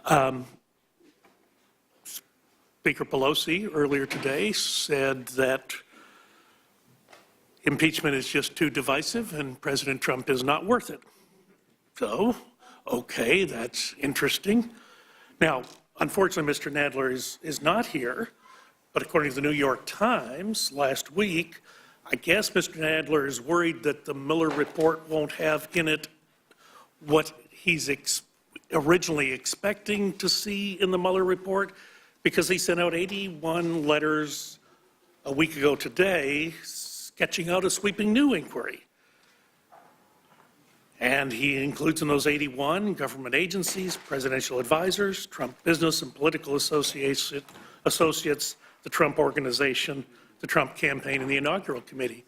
Speaker Pelosi earlier today said that impeachment is just too divisive and President Trump is not worth it. So, okay, that's interesting. Now, unfortunately, Mr. Nadler is not here, but according to the New York Times last week, I guess Mr. Nadler is worried that the Mueller report won't have in it what he's originally expecting to see in the Mueller report, because he sent out 81 letters a week ago today sketching out a sweeping new inquiry. And he includes in those 81 government agencies, presidential advisors, Trump business and political associates, the Trump Organization, the Trump campaign, and the inaugural committee.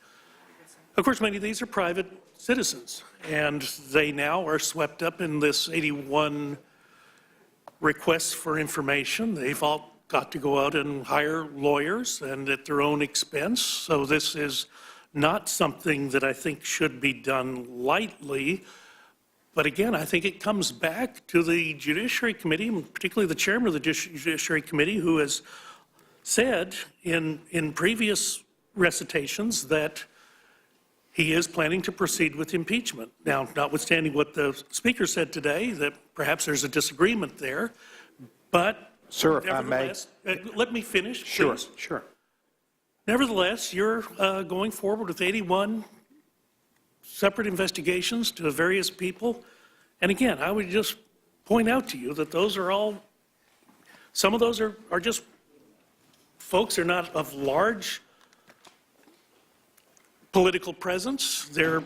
Of course, many of these are private citizens, and they now are swept up in this 81 requests for information. They've all got to go out and hire lawyers and at their own expense. So this is not something that I think should be done lightly. But again, I think it comes back to the Judiciary Committee, and particularly the chairman of the Judiciary Committee, who has said in previous recitations that he is planning to proceed with impeachment. Now, notwithstanding what the speaker said today, that perhaps there's a disagreement there, but sir, if I may, let me finish, sure, please. Sure. Nevertheless, you're going forward with 81 separate investigations to various people. And again, I would just point out to you that those are all, some of those are just folks are not of large political presence. They're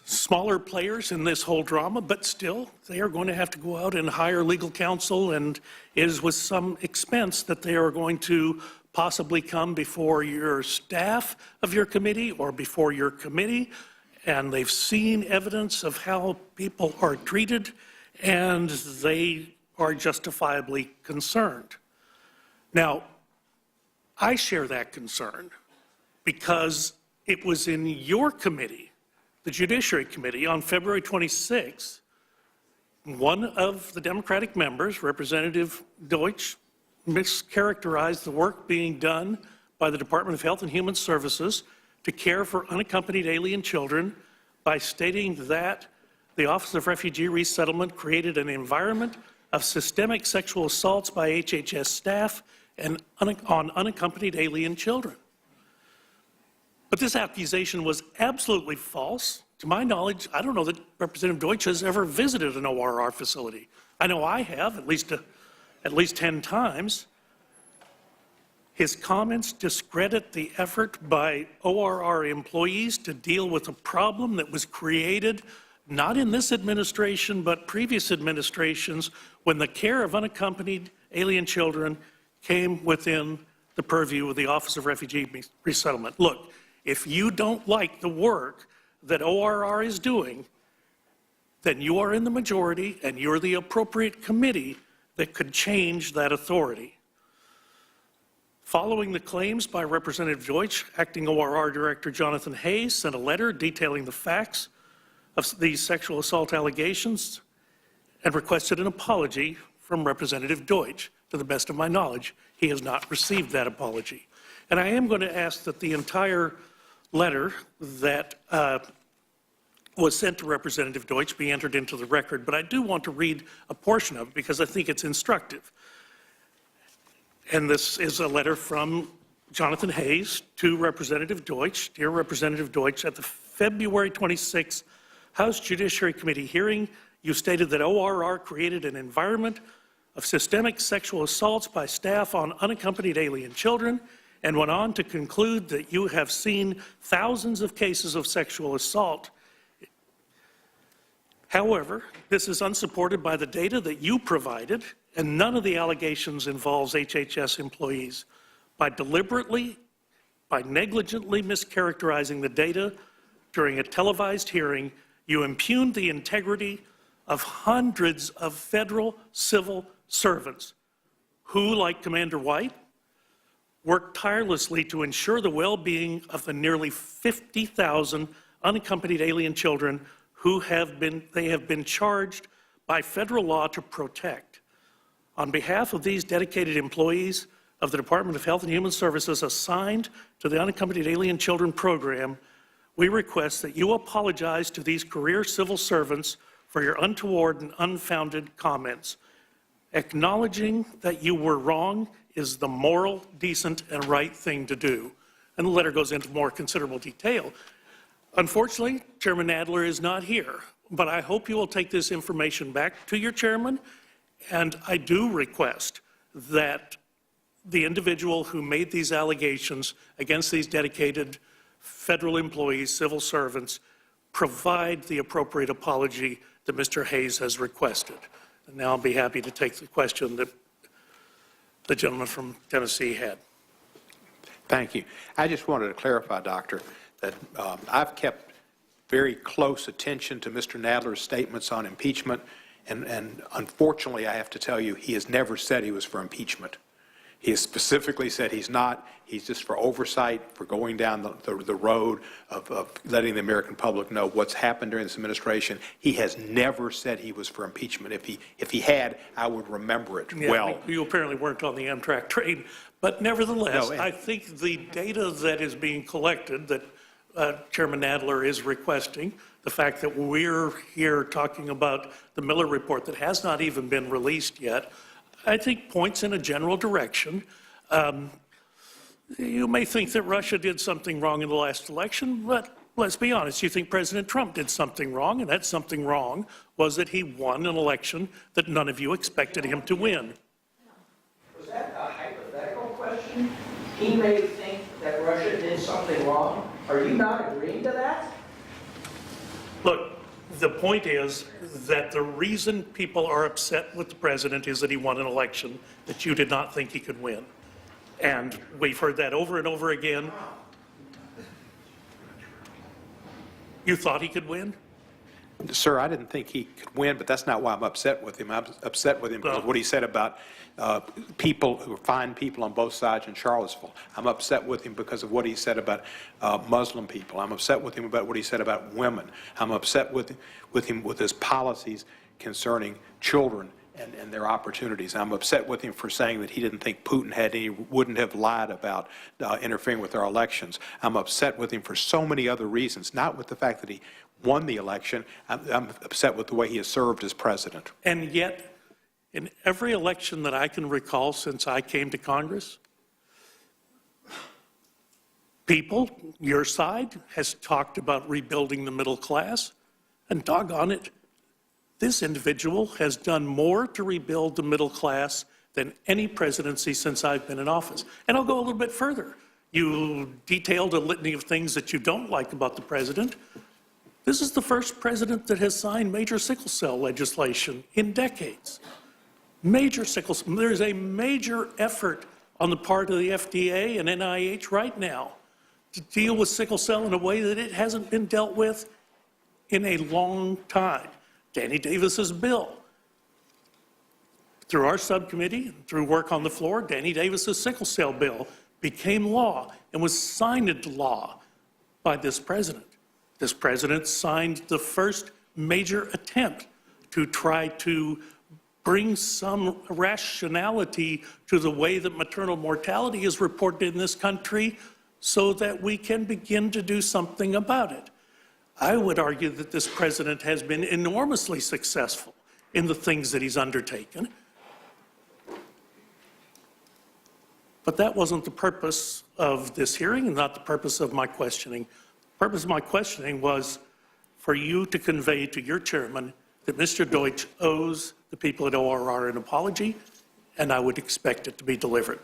smaller players in this whole drama, but still, they are going to have to go out and hire legal counsel, and it is with some expense that they are going to possibly come before your staff of your committee or before your committee, and they've seen evidence of how people are treated, and they are justifiably concerned. Now, I share that concern because it was in your committee, the Judiciary Committee, on February 26th, one of the Democratic members, Representative Deutsch, mischaracterized the work being done by the Department of Health and Human Services to care for unaccompanied alien children by stating that the Office of Refugee Resettlement created an environment of systemic sexual assaults by HHS staff and on unaccompanied alien children. But this accusation was absolutely false. To my knowledge, I don't know that Representative Deutsch has ever visited an ORR facility. I know I have, at least 10 times. His comments discredit the effort by ORR employees to deal with a problem that was created not in this administration, but previous administrations, when the care of unaccompanied alien children came within the purview of the Office of Refugee Resettlement. Look, if you don't like the work that ORR is doing, then you are in the majority and you're the appropriate committee that could change that authority. Following the claims by Representative Deutsch, Acting ORR Director Jonathan Hayes sent a letter detailing the facts of these sexual assault allegations and requested an apology from Representative Deutsch. To the best of my knowledge, he has not received that apology. And I am going to ask that the entire letter that was sent to Representative Deutsch be entered into the record, but I do want to read a portion of it because I think it's instructive. And this is a letter from Jonathan Hayes to Representative Deutsch. Dear Representative Deutsch, at the February 26th House Judiciary Committee hearing, you stated that ORR created an environment of systemic sexual assaults by staff on unaccompanied alien children, and went on to conclude that you have seen thousands of cases of sexual assault. However, this is unsupported by the data that you provided, and none of the allegations involves HHS employees. By negligently mischaracterizing the data during a televised hearing, you impugned the integrity of hundreds of federal civil servants who, like Commander White, worked tirelessly to ensure the well-being of the nearly 50,000 unaccompanied alien children who have been charged by federal law to protect. On behalf of these dedicated employees of the Department of Health and Human Services assigned to the Unaccompanied Alien Children Program, we request that you apologize to these career civil servants for your untoward and unfounded comments. Acknowledging that you were wrong is the moral, decent, and right thing to do. And the letter goes into more considerable detail. Unfortunately, Chairman Nadler is not here, but I hope you will take this information back to your chairman, and I do request that the individual who made these allegations against these dedicated federal employees, civil servants, provide the appropriate apology that Mr. Hayes has requested. And now I'll be happy to take the question that the gentleman from Tennessee had. Thank you. I just wanted to clarify, Doctor, that I've kept very close attention to Mr. Nadler's statements on impeachment, and unfortunately, I have to tell you, he has never said he was for impeachment. He has specifically said he's not. He's just for oversight, for going down the road of letting the American public know what's happened during this administration. He has never said he was for impeachment. If he had, I would remember it well. You apparently weren't on the Amtrak train, but nevertheless, No, I think the data that is being collected that Chairman Nadler is requesting, the fact that we're here talking about the Miller report that has not even been released yet, I think points in a general direction. You may think that Russia did something wrong in the last election, but let's be honest, you think President Trump did something wrong, and that something wrong was that he won an election that none of you expected him to win. Was that a hypothetical question? He may think that Russia did something wrong. Are you not agreeing to that? Look, the point is that the reason people are upset with the president is that he won an election that you did not think he could win. And we've heard that over and over again. You thought he could win? Sir, I didn't think he could win, but that's not why I'm upset with him. I'm upset with him because of what he said about people who fine people on both sides in Charlottesville. I'm upset with him because of what he said about Muslim people. I'm upset with him about what he said about women. I'm upset with him with his policies concerning children and their opportunities. I'm upset with him for saying that he didn't think Putin wouldn't have lied about interfering with our elections. I'm upset with him for so many other reasons, not with the fact that he won the election. I'm upset with the way he has served as president. And yet, in every election that I can recall since I came to Congress, people, your side, has talked about rebuilding the middle class, and doggone it, this individual has done more to rebuild the middle class than any presidency since I've been in office. And I'll go a little bit further. You detailed a litany of things that you don't like about the president. This is the first president that has signed major sickle cell legislation in decades. Major sickle cell. There's a major effort on the part of the FDA and NIH right now to deal with sickle cell in a way that it hasn't been dealt with in a long time. Danny Davis's bill. Through our subcommittee, through work on the floor, Danny Davis's sickle cell bill became law and was signed into law by this president. This president signed the first major attempt to try to bring some rationality to the way that maternal mortality is reported in this country so that we can begin to do something about it. I would argue that this president has been enormously successful in the things that he's undertaken. But that wasn't the purpose of this hearing and not the purpose of my questioning. The purpose of my questioning was for you to convey to your chairman that Mr. Deutsch owes the people at ORR an apology, and I would expect it to be delivered.